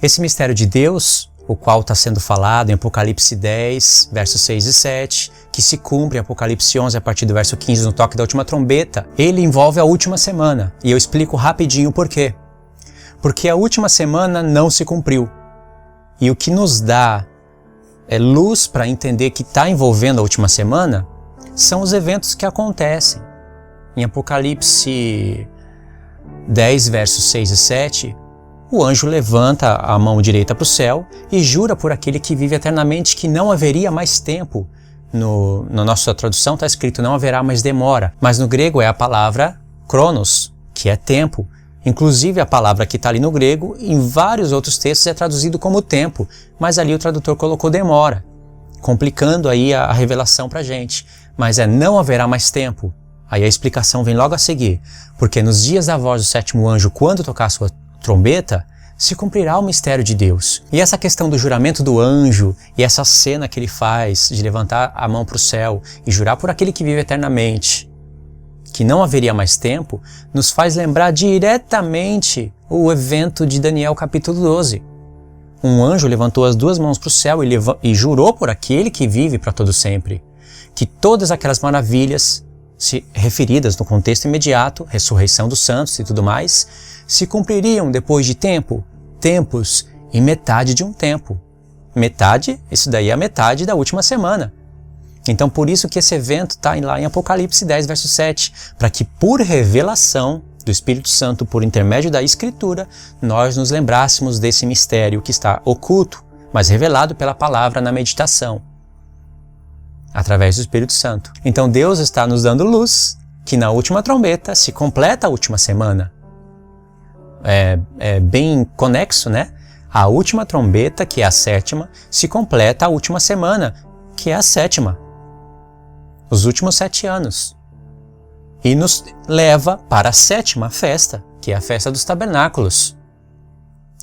Esse mistério de Deus, o qual está sendo falado em Apocalipse 10, versos 6 e 7, que se cumpre em Apocalipse 11 a partir do verso 15 no toque da última trombeta, ele envolve a última semana. E eu explico rapidinho o porquê. Porque a última semana não se cumpriu. E o que nos dá luz para entender que está envolvendo a última semana são os eventos que acontecem. Em Apocalipse 10, versos 6 e 7, o anjo levanta a mão direita para o céu e jura por aquele que vive eternamente que não haveria mais tempo. Na nossa tradução está escrito não haverá mais demora, mas no grego é a palavra cronos, que é tempo. Inclusive a palavra que está ali no grego, em vários outros textos é traduzido como tempo, mas ali o tradutor colocou demora, complicando aí a revelação para a gente. Mas não haverá mais tempo. Aí a explicação vem logo a seguir, porque nos dias da voz do sétimo anjo, quando tocar a sua trombeta, se cumprirá o mistério de Deus. E essa questão do juramento do anjo, e essa cena que ele faz de levantar a mão para o céu e jurar por aquele que vive eternamente, que não haveria mais tempo, nos faz lembrar diretamente o evento de Daniel capítulo 12. Um anjo levantou as duas mãos para o céu e jurou por aquele que vive para todo sempre, que todas aquelas maravilhas referidas no contexto imediato, ressurreição dos santos e tudo mais, se cumpririam depois de tempos e metade de um tempo. Metade, isso daí é a metade da última semana. Então por isso que esse evento está lá em Apocalipse 10, verso 7, para que por revelação do Espírito Santo, por intermédio da Escritura, nós nos lembrássemos desse mistério que está oculto, mas revelado pela palavra na meditação, através do Espírito Santo. Então Deus está nos dando luz, que na última trombeta se completa a última semana. É bem conexo, né? A última trombeta, que é a sétima, se completa a última semana, que é a sétima. Os últimos 7 anos. E nos leva para a sétima festa, que é a festa dos tabernáculos.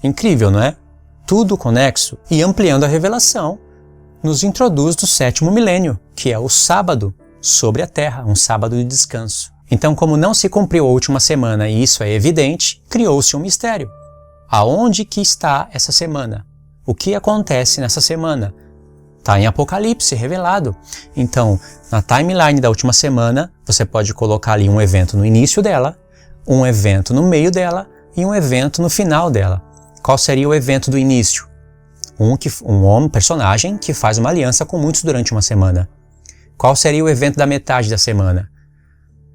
Incrível, não é? Tudo conexo. E ampliando a revelação, nos introduz no sétimo milênio, que é o sábado sobre a terra, um sábado de descanso. Então, como não se cumpriu a última semana e isso é evidente, criou-se um mistério. Aonde que está essa semana? O que acontece nessa semana? Está em Apocalipse, revelado. Então, na timeline da última semana, você pode colocar ali um evento no início dela, um evento no meio dela e um evento no final dela. Qual seria o evento do início? Um personagem que faz uma aliança com muitos durante uma semana. Qual seria o evento da metade da semana?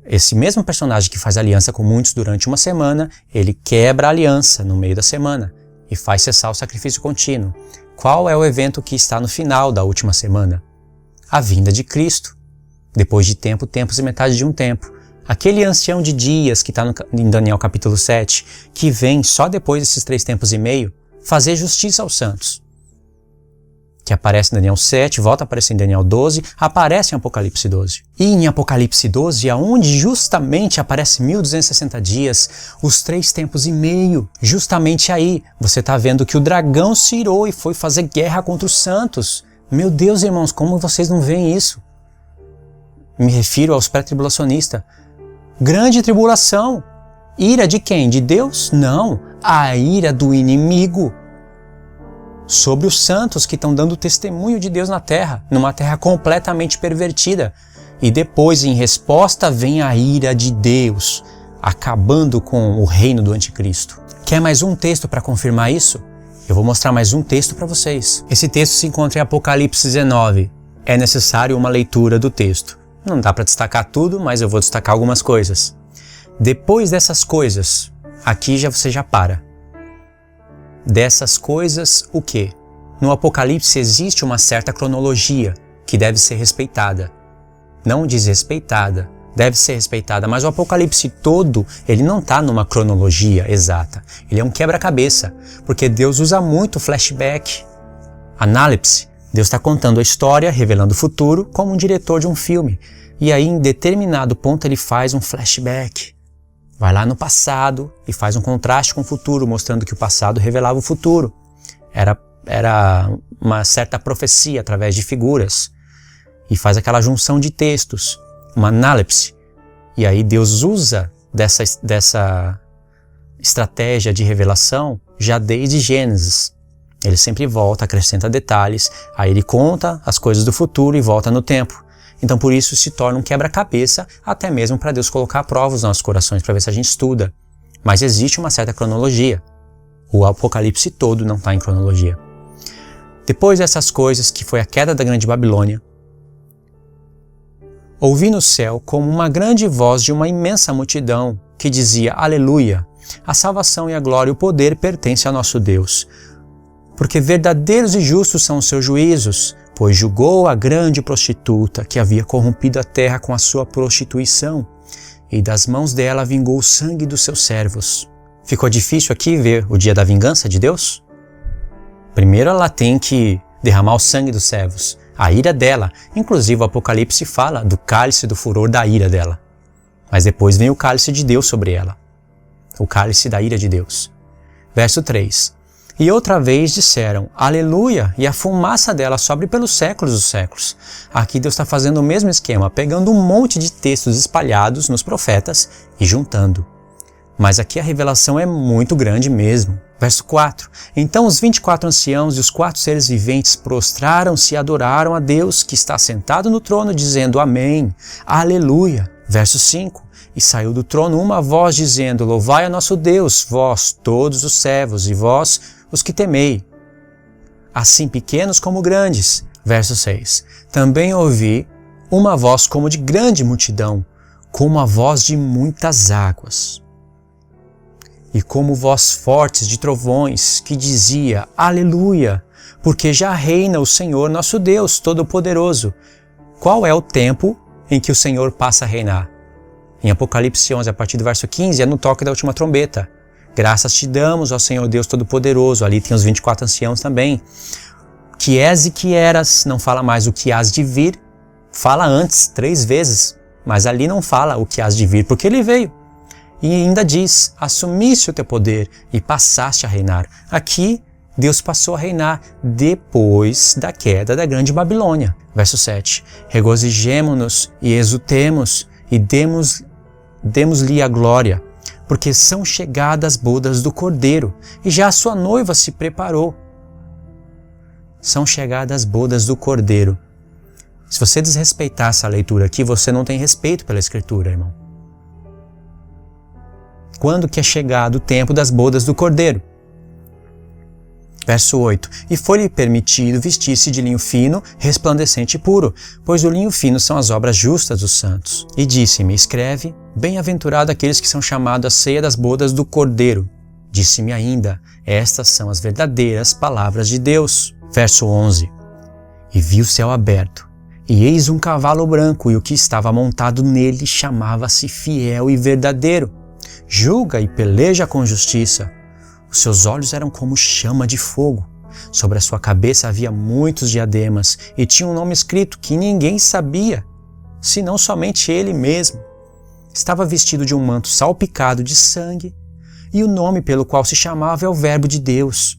Esse mesmo personagem que faz aliança com muitos durante uma semana, ele quebra a aliança no meio da semana e faz cessar o sacrifício contínuo. Qual é o evento que está no final da última semana? A vinda de Cristo. Depois de tempos e metade de um tempo. Aquele ancião de dias que está em Daniel capítulo 7, que vem só depois desses 3 tempos e meio, fazer justiça aos santos. Que aparece em Daniel 7, volta a aparecer em Daniel 12, aparece em Apocalipse 12. E em Apocalipse 12, aonde justamente aparece 1260 dias, os 3 tempos e meio, justamente aí, você está vendo que o dragão se irou e foi fazer guerra contra os santos. Meu Deus, irmãos, como vocês não veem isso? Me refiro aos pré-tribulacionistas. Grande tribulação. Ira de quem? De Deus? Não. A ira do inimigo. Sobre os santos que estão dando testemunho de Deus na terra, numa terra completamente pervertida. E depois, em resposta, vem a ira de Deus, acabando com o reino do anticristo. Quer mais um texto para confirmar isso? Eu vou mostrar mais um texto para vocês. Esse texto se encontra em Apocalipse 19. É necessário uma leitura do texto. Não dá para destacar tudo, mas eu vou destacar algumas coisas. Depois dessas coisas, aqui você já para. Dessas coisas, o quê? No Apocalipse existe uma certa cronologia que deve ser respeitada. Não desrespeitada, deve ser respeitada, mas o Apocalipse todo, ele não está numa cronologia exata. Ele é um quebra-cabeça, porque Deus usa muito flashback, análisis. Deus está contando a história, revelando o futuro, como um diretor de um filme. E aí, em determinado ponto, ele faz um flashback. Vai lá no passado e faz um contraste com o futuro, mostrando que o passado revelava o futuro. Era uma certa profecia através de figuras. E faz aquela junção de textos, uma análisis. E aí Deus usa dessa estratégia de revelação já desde Gênesis. Ele sempre volta, acrescenta detalhes, aí ele conta as coisas do futuro e volta no tempo. Então por isso se torna um quebra-cabeça, até mesmo para Deus colocar à prova os nossos corações, para ver se a gente estuda. Mas existe uma certa cronologia. O Apocalipse todo não está em cronologia. Depois dessas coisas, que foi a queda da grande Babilônia, ouvi no céu como uma grande voz de uma imensa multidão que dizia: Aleluia! A salvação e a glória e o poder pertencem ao nosso Deus. Porque verdadeiros e justos são os seus juízos, pois julgou a grande prostituta que havia corrompido a terra com a sua prostituição, e das mãos dela vingou o sangue dos seus servos. Ficou difícil aqui ver o dia da vingança de Deus? Primeiro ela tem que derramar o sangue dos servos, a ira dela. Inclusive o Apocalipse fala do cálice do furor da ira dela. Mas depois vem o cálice de Deus sobre ela, o cálice da ira de Deus. Verso 3. E outra vez disseram, Aleluia, e a fumaça dela sobe pelos séculos dos séculos. Aqui Deus está fazendo o mesmo esquema, pegando um monte de textos espalhados nos profetas e juntando. Mas aqui a revelação é muito grande mesmo. Verso 4. Então os 24 anciãos e os 4 seres viventes prostraram-se e adoraram a Deus que está sentado no trono, dizendo Amém, Aleluia. Verso 5. E saiu do trono uma voz dizendo, Louvai a nosso Deus, vós, todos os servos, e vós, os que temei, assim pequenos como grandes. Verso 6. Também ouvi uma voz como de grande multidão, como a voz de muitas águas, e como voz fortes de trovões, que dizia, Aleluia, porque já reina o Senhor nosso Deus Todo-Poderoso. Qual é o tempo em que o Senhor passa a reinar? Em Apocalipse 11, a partir do verso 15, é no toque da última trombeta. Graças te damos, ó Senhor Deus Todo-Poderoso. Ali tem os 24 anciãos também. Que és e que eras, não fala mais o que hás de vir. Fala antes, 3 vezes, mas ali não fala o que hás de vir, porque ele veio. E ainda diz, assumiste o teu poder e passaste a reinar. Aqui, Deus passou a reinar depois da queda da grande Babilônia. Verso 7. Regozijemo-nos e exultemos e demos-lhe a glória, porque são chegadas as bodas do Cordeiro, e já a sua noiva se preparou. São chegadas as bodas do Cordeiro. Se você desrespeitar essa leitura aqui, você não tem respeito pela Escritura, irmão. Quando que é chegado o tempo das bodas do Cordeiro? Verso 8. E foi-lhe permitido vestir-se de linho fino, resplandecente e puro, pois o linho fino são as obras justas dos santos. E disse-me, escreve, bem-aventurado aqueles que são chamados à ceia das bodas do Cordeiro. Disse-me ainda, estas são as verdadeiras palavras de Deus. Verso 11. E vi o céu aberto, e eis um cavalo branco, e o que estava montado nele chamava-se Fiel e Verdadeiro. Julga e peleja com justiça. Os seus olhos eram como chama de fogo. Sobre a sua cabeça havia muitos diademas, e tinha um nome escrito que ninguém sabia, senão somente ele mesmo. Estava vestido de um manto salpicado de sangue, e o nome pelo qual se chamava é o Verbo de Deus.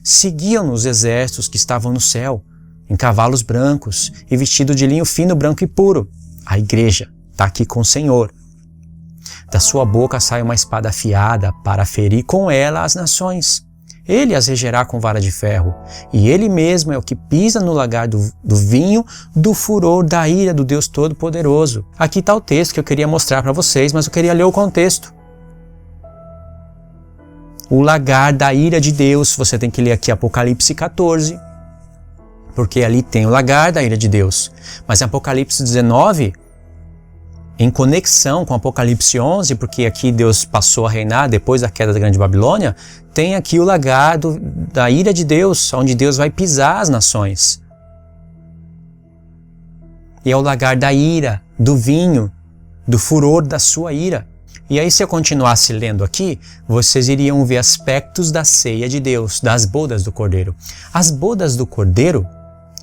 Seguiam-no os exércitos que estavam no céu, em cavalos brancos, e vestido de linho fino, branco e puro. A igreja está aqui com o Senhor. Da sua boca sai uma espada afiada para ferir com ela as nações. Ele as regerá com vara de ferro, e ele mesmo é o que pisa no lagar do vinho do furor da ira do Deus Todo-Poderoso. Aqui está o texto que eu queria mostrar para vocês, mas eu queria ler o contexto. O lagar da ira de Deus, você tem que ler aqui Apocalipse 14, porque ali tem o lagar da ira de Deus. Mas em Apocalipse 19, em conexão com Apocalipse 11, porque aqui Deus passou a reinar depois da queda da grande Babilônia, tem aqui o lagar da ira de Deus, onde Deus vai pisar as nações. E é o lagar da ira, do vinho, do furor da sua ira. E aí, se eu continuasse lendo aqui, vocês iriam ver aspectos da ceia de Deus, das bodas do Cordeiro. As bodas do Cordeiro,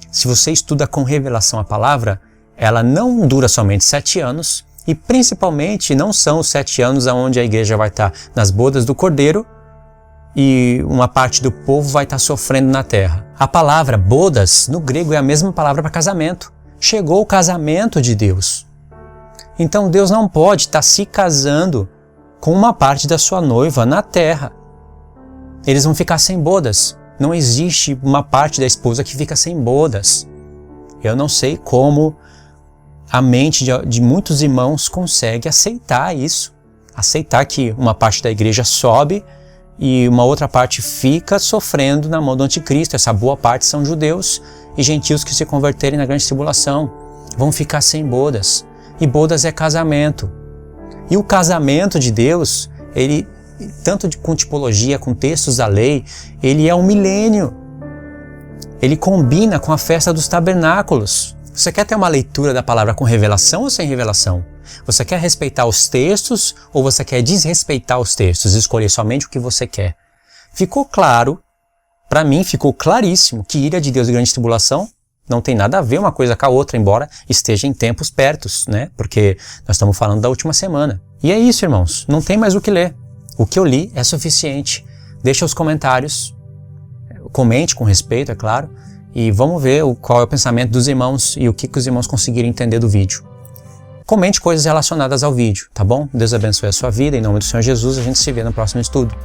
se você estuda com revelação a palavra, ela não dura somente 7 anos, e principalmente não são os 7 anos onde a igreja vai estar nas bodas do Cordeiro e uma parte do povo vai estar sofrendo na terra. A palavra bodas, no grego, é a mesma palavra para casamento. Chegou o casamento de Deus. Então Deus não pode estar se casando com uma parte da sua noiva na terra. Eles vão ficar sem bodas. Não existe uma parte da esposa que fica sem bodas. Eu não sei como a mente de muitos irmãos consegue aceitar isso. Aceitar que uma parte da igreja sobe e uma outra parte fica sofrendo na mão do anticristo. Essa boa parte são judeus e gentios que se converterem na grande tribulação. Vão ficar sem bodas. E bodas é casamento. E o casamento de Deus, ele, tanto com tipologia, com textos da lei, ele é um milênio. Ele combina com a festa dos tabernáculos. Você quer ter uma leitura da palavra com revelação ou sem revelação? Você quer respeitar os textos ou você quer desrespeitar os textos, escolher somente o que você quer? Ficou claro, para mim ficou claríssimo que ira de Deus e grande tribulação não tem nada a ver uma coisa com a outra, embora esteja em tempos pertos, né? Porque nós estamos falando da última semana. E é isso, irmãos, não tem mais o que ler. O que eu li é suficiente. Deixa os comentários, comente com respeito, é claro, e vamos ver qual é o pensamento dos irmãos e o que os irmãos conseguiram entender do vídeo. Comente coisas relacionadas ao vídeo, tá bom? Deus abençoe a sua vida, em nome do Senhor Jesus, a gente se vê no próximo estudo.